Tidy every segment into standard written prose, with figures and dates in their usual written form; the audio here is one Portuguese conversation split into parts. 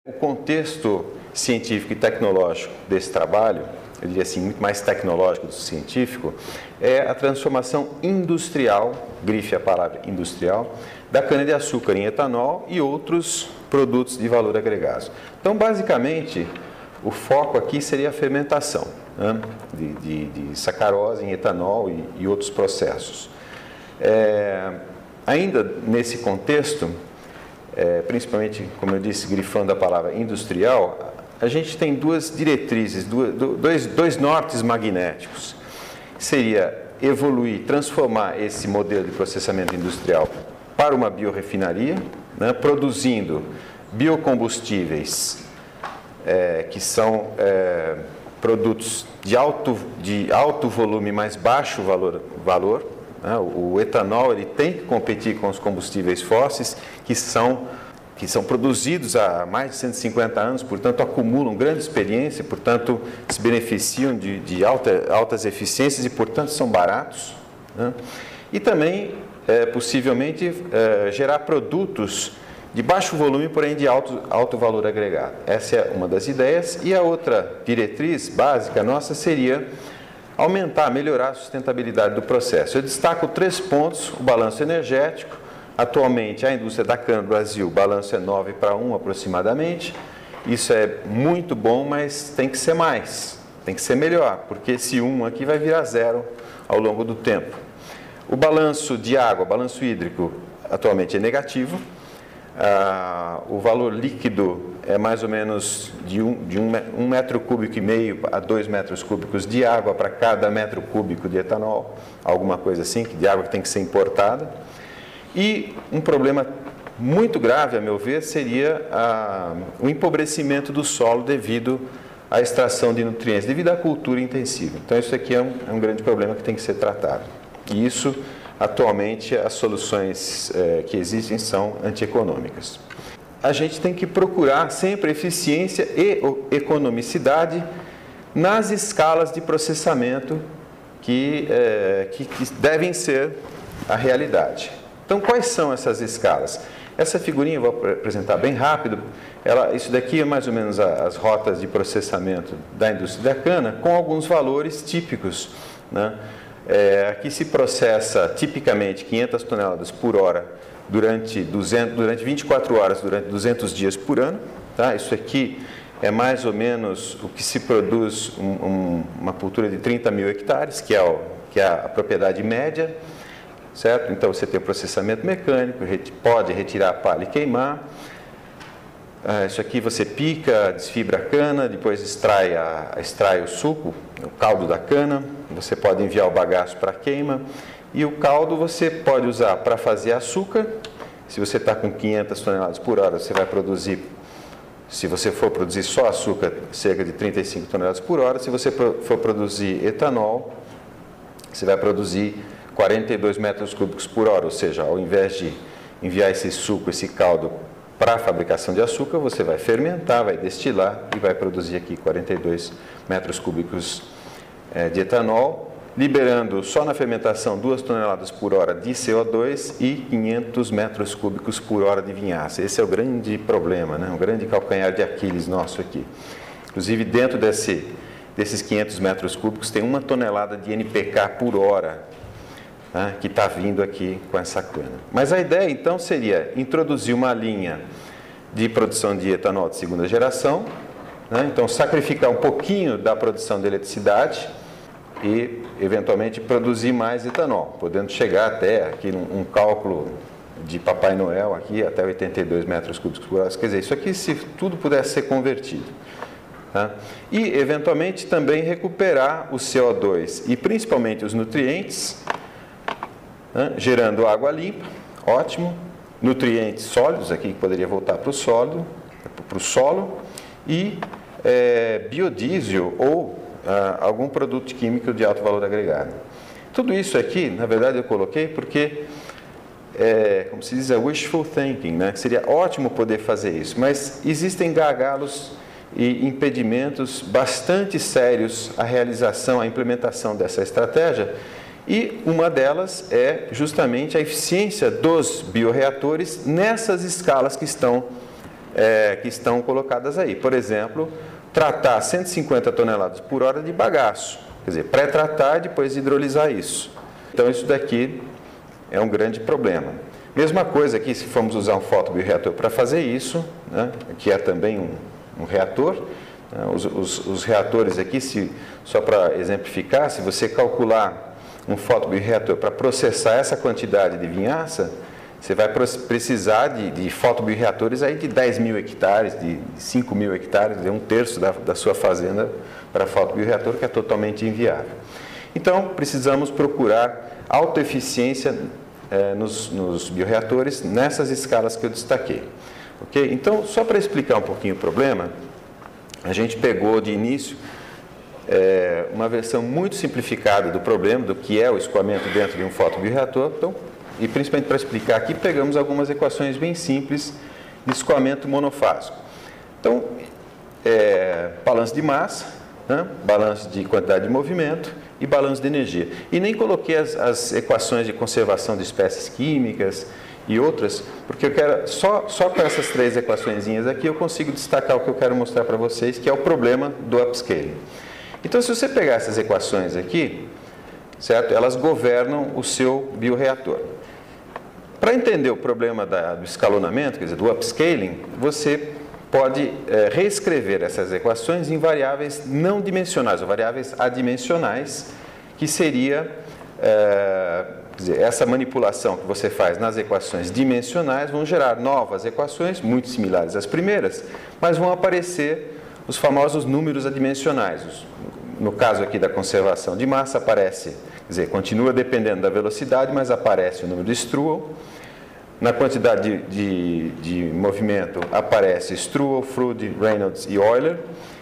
O contexto científico e tecnológico desse trabalho, eu diria assim, muito mais tecnológico do que científico, é a transformação industrial, grife a palavra industrial, da cana-de-açúcar em etanol e outros produtos de valor agregado. Então, basicamente, o foco aqui seria a fermentação, né, de sacarose em etanol e outros processos. Ainda nesse contexto, principalmente, como eu disse, grifando a palavra industrial, a gente tem duas diretrizes, dois nortes magnéticos. Seria evoluir, transformar esse modelo de processamento industrial para uma biorefinaria, né, produzindo biocombustíveis que são produtos de alto volume, mais baixo valor. Né? O etanol ele tem que competir com os combustíveis fósseis que são produzidos há mais de 150 anos, portanto, acumulam grande experiência, portanto, se beneficiam de altas eficiências e, portanto, são baratos. Né? E também, possivelmente, gerar produtos de baixo volume, porém de alto valor agregado. Essa é uma das ideias. E a outra diretriz básica nossa seria aumentar, melhorar a sustentabilidade do processo. Eu destaco 3 pontos: o balanço energético. Atualmente, a indústria da cana no Brasil, o balanço é 9:1 aproximadamente. Isso é muito bom, mas tem que ser mais, tem que ser melhor, porque esse 1 aqui vai virar 0 ao longo do tempo. O balanço de água, balanço hídrico, atualmente é negativo. O valor líquido é mais ou menos de 1,5 metro cúbico a 2 metros cúbicos de água para cada metro cúbico de etanol, alguma coisa assim, de água que tem que ser importada. E um problema muito grave, a meu ver, seria o empobrecimento do solo devido à extração de nutrientes, devido à cultura intensiva. Então, isso aqui é um grande problema que tem que ser tratado. E isso, atualmente, as soluções que existem são antieconômicas. A gente tem que procurar sempre eficiência e economicidade nas escalas de processamento que devem ser a realidade. Então, quais são essas escalas? Essa figurinha eu vou apresentar bem rápido. Isso daqui é mais ou menos as rotas de processamento da indústria da cana, com alguns valores típicos. Né? Aqui se processa tipicamente 500 toneladas por hora durante 24 horas, durante 200 dias por ano. Tá? Isso aqui é mais ou menos o que se produz uma cultura de 30 mil hectares, que é a propriedade média. Certo? Então, você tem o processamento mecânico, pode retirar a palha e queimar. Isso aqui você pica, desfibra a cana, depois extrai o suco, o caldo da cana. Você pode enviar o bagaço para queima. E o caldo você pode usar para fazer açúcar. Se você está com 500 toneladas por hora, você vai produzir, se você for produzir só açúcar, cerca de 35 toneladas por hora. Se você for produzir etanol, você vai produzir 42 metros cúbicos por hora, ou seja, ao invés de enviar esse suco, esse caldo para a fabricação de açúcar, você vai fermentar, vai destilar e vai produzir aqui 42 metros cúbicos de etanol, liberando só na fermentação 2 toneladas por hora de CO2 e 500 metros cúbicos por hora de vinhaça. Esse é o grande problema, né? O grande calcanhar de Aquiles nosso aqui. Inclusive, dentro desses 500 metros cúbicos tem 1 tonelada de NPK por hora, que está vindo aqui com essa cana. Mas a ideia, então, seria introduzir uma linha de produção de etanol de segunda geração, né? Então, sacrificar um pouquinho da produção de eletricidade e, eventualmente, produzir mais etanol, podendo chegar até aqui um cálculo de Papai Noel, aqui até 82 metros cúbicos por hora. Quer dizer, isso aqui, se tudo pudesse ser convertido. Tá? E, eventualmente, também recuperar o CO2 e, principalmente, os nutrientes, gerando água limpa, ótimo, nutrientes sólidos, aqui que poderia voltar para o solo, e biodiesel ou algum produto químico de alto valor agregado. Tudo isso aqui, na verdade, eu coloquei porque, como se diz, é wishful thinking, né? Seria ótimo poder fazer isso, mas existem gargalos e impedimentos bastante sérios à realização, à implementação dessa estratégia. E uma delas é justamente a eficiência dos bioreatores nessas escalas que estão que estão colocadas aí. Por exemplo, tratar 150 toneladas por hora de bagaço, quer dizer, pré-tratar e depois hidrolisar isso. Então, isso daqui é um grande problema. Mesma coisa aqui, se formos usar um fotobioreator para fazer isso, né, que é também um reator, né, os reatores aqui, só para exemplificar, se você calcular um fotobioreator para processar essa quantidade de vinhaça, você vai precisar de fotobioreatores aí de 10 mil hectares, de 5 mil hectares, de 1/3 da sua fazenda para fotobioreator, que é totalmente inviável. Então, precisamos procurar autoeficiência nos bioreatores nessas escalas que eu destaquei. Okay? Então, só para explicar um pouquinho o problema, a gente pegou de início uma versão muito simplificada do problema, do que é o escoamento dentro de um fotobioreator. Então, e principalmente para explicar aqui, pegamos algumas equações bem simples de escoamento monofásico. Então, balanço de massa, né? Balanço de quantidade de movimento e balanço de energia. E nem coloquei as equações de conservação de espécies químicas e outras, porque eu quero, só com essas 3 equaçõezinhas aqui eu consigo destacar o que eu quero mostrar para vocês, que é o problema do upscaling. Então, se você pegar essas equações aqui, certo? Elas governam o seu bioreator. Para entender o problema do escalonamento, quer dizer, do upscaling, você pode reescrever essas equações em variáveis não dimensionais, ou variáveis adimensionais, que seria, quer dizer, essa manipulação que você faz nas equações dimensionais vão gerar novas equações, muito similares às primeiras, mas vão aparecer os famosos números adimensionais. No caso aqui da conservação de massa, aparece, quer dizer, continua dependendo da velocidade, mas aparece o número de Strual. Na quantidade de movimento, aparece Strual, Froude, Reynolds e Euler.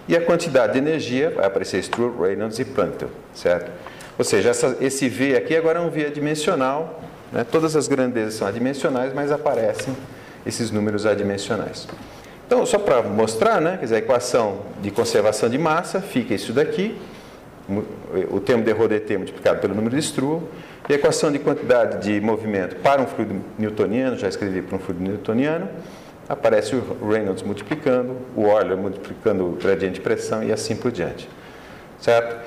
E a quantidade de energia, vai aparecer Strual, Reynolds e Prandtl, certo? Ou seja, esse V aqui agora é um V adimensional, né? Todas as grandezas são adimensionais, mas aparecem esses números adimensionais. Então, só para mostrar, né, quer dizer, a equação de conservação de massa fica isso daqui, o termo de Rodet multiplicado pelo número de Strual, e a equação de quantidade de movimento para um fluido newtoniano, já escrevi para um fluido newtoniano, aparece o Reynolds multiplicando, o Euler multiplicando o gradiente de pressão e assim por diante. Certo?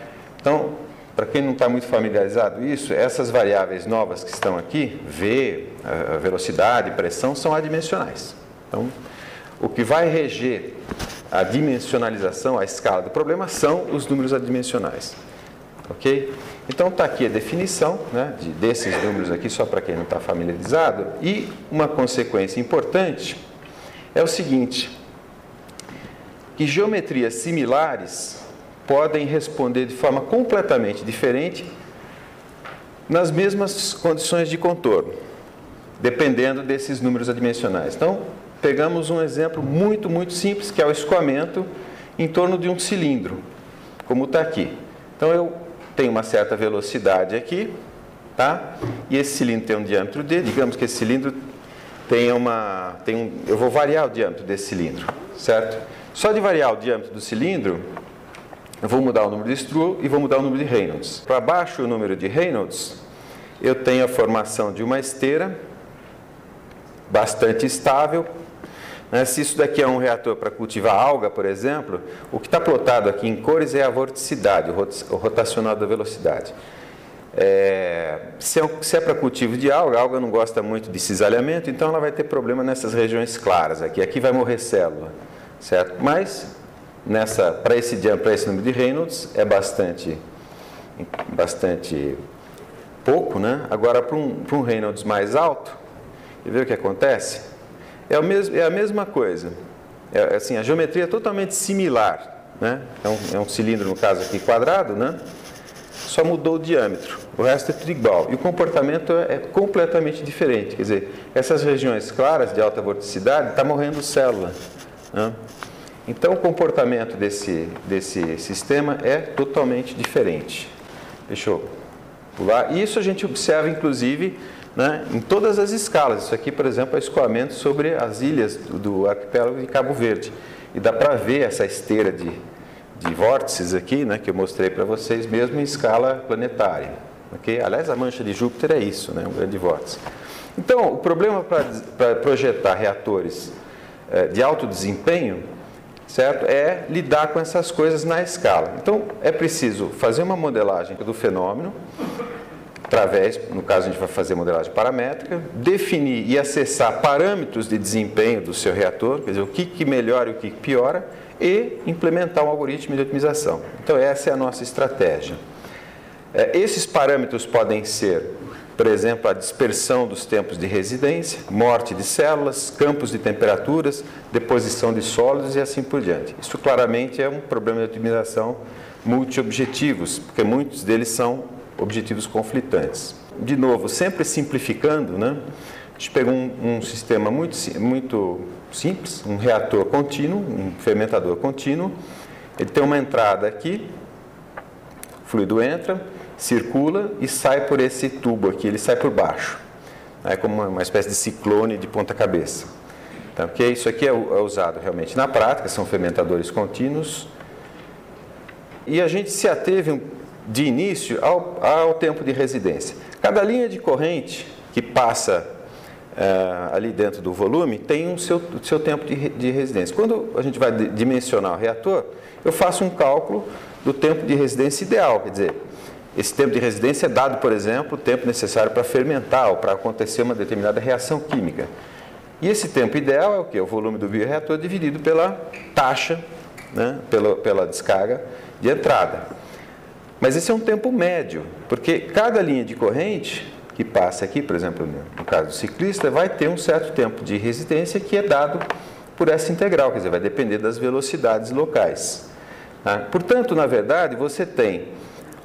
Então, para quem não está muito familiarizado com isso, essas variáveis novas que estão aqui, V, a velocidade, pressão, são adimensionais. Então, o que vai reger a dimensionalização, a escala do problema, são os números adimensionais. Ok? Então, está aqui a definição, né, desses números aqui, só para quem não está familiarizado. E uma consequência importante é o seguinte, que geometrias similares podem responder de forma completamente diferente nas mesmas condições de contorno, dependendo desses números adimensionais. Então, pegamos um exemplo muito, muito simples, que é o escoamento em torno de um cilindro, como está aqui. Então, eu tenho uma certa velocidade aqui, tá? E esse cilindro tem um diâmetro D, digamos que esse cilindro eu vou variar o diâmetro desse cilindro, certo? Só de variar o diâmetro do cilindro, eu vou mudar o número de Strual e vou mudar o número de Reynolds. Para baixo o número de Reynolds, eu tenho a formação de uma esteira bastante estável. Se isso daqui é um reator para cultivar alga, por exemplo, o que está plotado aqui em cores é a vorticidade, o rotacional da velocidade. Se é para cultivo de alga, a alga não gosta muito de cisalhamento, então ela vai ter problema nessas regiões claras aqui. Aqui vai morrer célula, certo? Mas para esse número de Reynolds é bastante pouco, né? Agora para um Reynolds mais alto, e ver o que acontece? É a mesma coisa. Assim, a geometria é totalmente similar, né? É um cilindro, no caso aqui, quadrado, né? Só mudou o diâmetro. O resto é tudo igual. E o comportamento é completamente diferente. Quer dizer, essas regiões claras de alta vorticidade está morrendo célula, né? Então, o comportamento desse sistema é totalmente diferente. Deixa eu pular. E isso a gente observa, inclusive, né, em todas as escalas. Isso aqui, por exemplo, é escoamento sobre as ilhas do arquipélago de Cabo Verde. E dá para ver essa esteira de vórtices aqui, né, que eu mostrei para vocês, mesmo em escala planetária. Okay? Aliás, a mancha de Júpiter é isso, né, um grande vórtice. Então, o problema para projetar reatores de alto desempenho, certo? É lidar com essas coisas na escala. Então, é preciso fazer uma modelagem do fenômeno, através, no caso a gente vai fazer modelagem paramétrica, definir e acessar parâmetros de desempenho do seu reator, quer dizer, o que melhora e o que piora, e implementar um algoritmo de otimização. Então, essa é a nossa estratégia. Esses parâmetros podem ser, por exemplo, a dispersão dos tempos de residência, morte de células, campos de temperaturas, deposição de sólidos e assim por diante. Isso claramente é um problema de otimização multi-objetivos, porque muitos deles são objetivos conflitantes. De novo, sempre simplificando, né? A gente pegou um sistema muito simples, um reator contínuo, um fermentador contínuo. Ele tem uma entrada aqui, o fluido entra, circula e sai por esse tubo aqui, ele sai por baixo. É como uma espécie de ciclone de ponta cabeça. Então, okay? Isso aqui é usado realmente na prática, são fermentadores contínuos. E a gente se ateve de início ao tempo de residência. Cada linha de corrente que passa ali dentro do volume tem o seu tempo de residência. Quando a gente vai dimensionar o reator, eu faço um cálculo do tempo de residência ideal, quer dizer, esse tempo de residência é dado, por exemplo, o tempo necessário para fermentar ou para acontecer uma determinada reação química. E esse tempo ideal é o quê? O volume do bioreator dividido pela taxa, né, pela descarga de entrada. Mas esse é um tempo médio, porque cada linha de corrente que passa aqui, por exemplo, no caso do ciclista, vai ter um certo tempo de residência que é dado por essa integral, quer dizer, vai depender das velocidades locais. Tá? Portanto, na verdade, você tem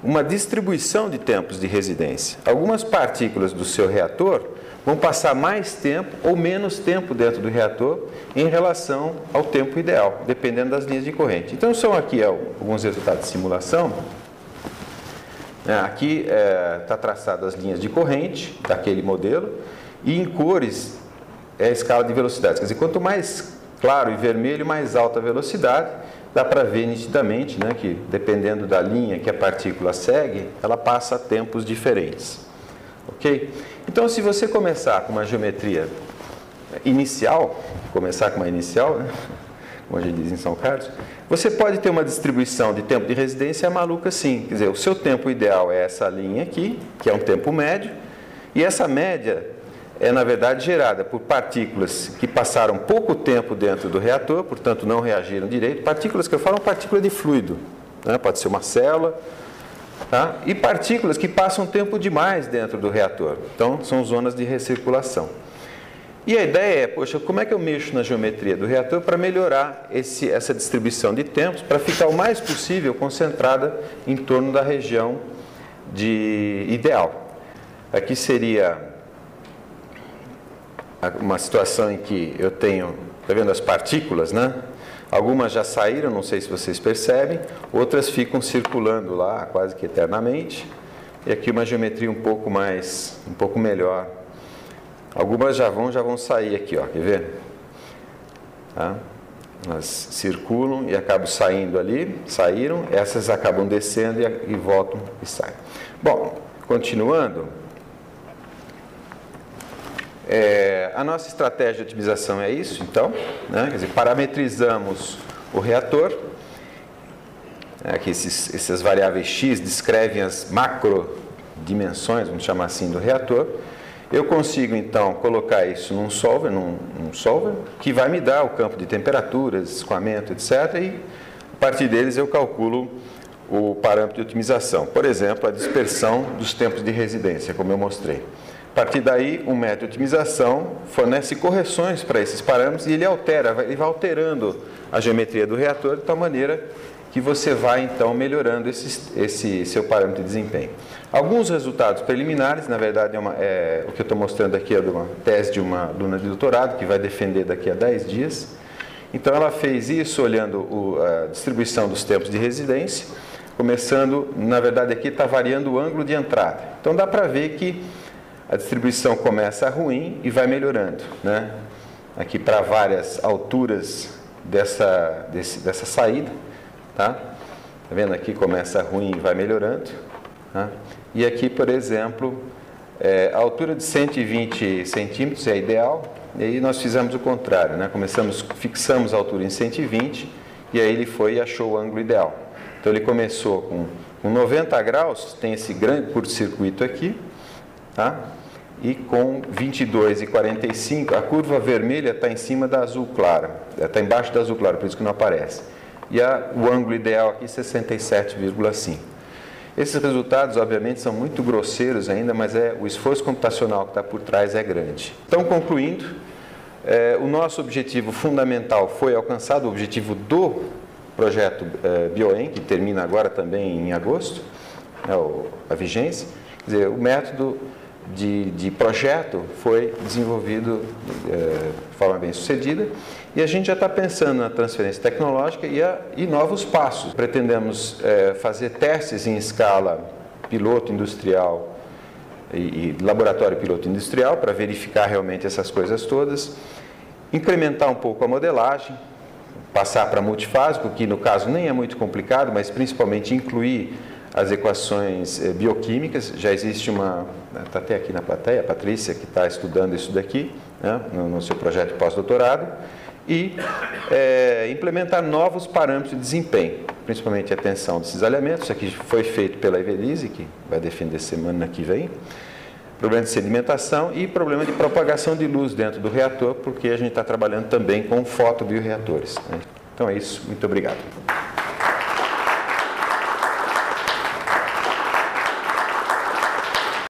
uma distribuição de tempos de residência. Algumas partículas do seu reator vão passar mais tempo ou menos tempo dentro do reator em relação ao tempo ideal, dependendo das linhas de corrente. Então, são aqui alguns resultados de simulação. Aqui está traçado as linhas de corrente daquele modelo e em cores é a escala de velocidades. Quer dizer, quanto mais claro e vermelho, mais alta a velocidade. Dá para ver nitidamente, né, que dependendo da linha que a partícula segue, ela passa a tempos diferentes. Ok? Então, se você começar com uma geometria inicial, né, como a gente diz em São Carlos, você pode ter uma distribuição de tempo de residência maluca sim. Quer dizer, o seu tempo ideal é essa linha aqui, que é um tempo médio, e essa média é, na verdade, gerada por partículas que passaram pouco tempo dentro do reator, portanto, não reagiram direito. Partículas que eu falo, partícula de fluido, né? Pode ser uma célula, tá? E partículas que passam tempo demais dentro do reator. Então, são zonas de recirculação. E a ideia é, poxa, como é que eu mexo na geometria do reator para melhorar essa distribuição de tempos, para ficar o mais possível concentrada em torno da região ideal. Aqui seria uma situação em que eu tenho, está vendo as partículas, né? Algumas já saíram, não sei se vocês percebem, outras ficam circulando lá quase que eternamente. E aqui uma geometria um pouco melhor. Algumas já vão sair aqui, ó, quer ver? Tá? Elas circulam e acabam saindo ali, saíram, essas acabam descendo e voltam e saem. Bom, continuando, a nossa estratégia de otimização é isso, então, né? Quer dizer, parametrizamos o reator, aqui essas variáveis x descrevem as macro dimensões, vamos chamar assim, do reator. Eu consigo, então, colocar isso num solver, que vai me dar o campo de temperaturas, escoamento, etc. E, a partir deles, eu calculo o parâmetro de otimização. Por exemplo, a dispersão dos tempos de residência, como eu mostrei. A partir daí, um método de otimização fornece correções para esses parâmetros e ele vai alterando a geometria do reator de tal maneira que você vai, então, melhorando esse seu parâmetro de desempenho. Alguns resultados preliminares, na verdade, o que eu estou mostrando aqui é de uma tese de uma aluna de doutorado, que vai defender daqui a 10 dias. Então, ela fez isso olhando a distribuição dos tempos de residência, começando, na verdade, aqui está variando o ângulo de entrada. Então, dá para ver que a distribuição começa ruim e vai melhorando, né? Aqui para várias alturas dessa saída. Tá vendo aqui? Começa ruim e vai melhorando. Tá? E aqui, por exemplo, A altura de 120 centímetros é ideal, e aí nós fizemos o contrário, né? Fixamos a altura em 120 e aí ele foi e achou o ângulo ideal. Então ele começou com 90 graus, tem esse grande curto-circuito aqui, tá? E com 22,45, a curva vermelha está em cima da azul clara, está embaixo da azul clara, por isso que não aparece. E o ângulo ideal aqui, 67,5. Esses resultados, obviamente, são muito grosseiros ainda, mas o esforço computacional que está por trás é grande. Então, concluindo, o nosso objetivo fundamental foi alcançado, o objetivo do projeto BioEM, que termina agora também em agosto, a vigência. Quer dizer, o método de projeto foi desenvolvido de forma bem sucedida e a gente já está pensando na transferência tecnológica e novos passos. Pretendemos fazer testes em escala piloto industrial e laboratório piloto industrial para verificar realmente essas coisas todas, incrementar um pouco a modelagem, passar para multifásico, que no caso nem é muito complicado, mas principalmente incluir as equações bioquímicas. Já existe está até aqui na plateia, a Patrícia, que está estudando isso daqui, né, no seu projeto de pós-doutorado, e implementar novos parâmetros de desempenho, principalmente a tensão de cisalhamento. Isso aqui foi feito pela Evelise, que vai defender semana que vem, problema de sedimentação e problema de propagação de luz dentro do reator, porque a gente está trabalhando também com fotobioreatores, né? Então é isso, muito obrigado.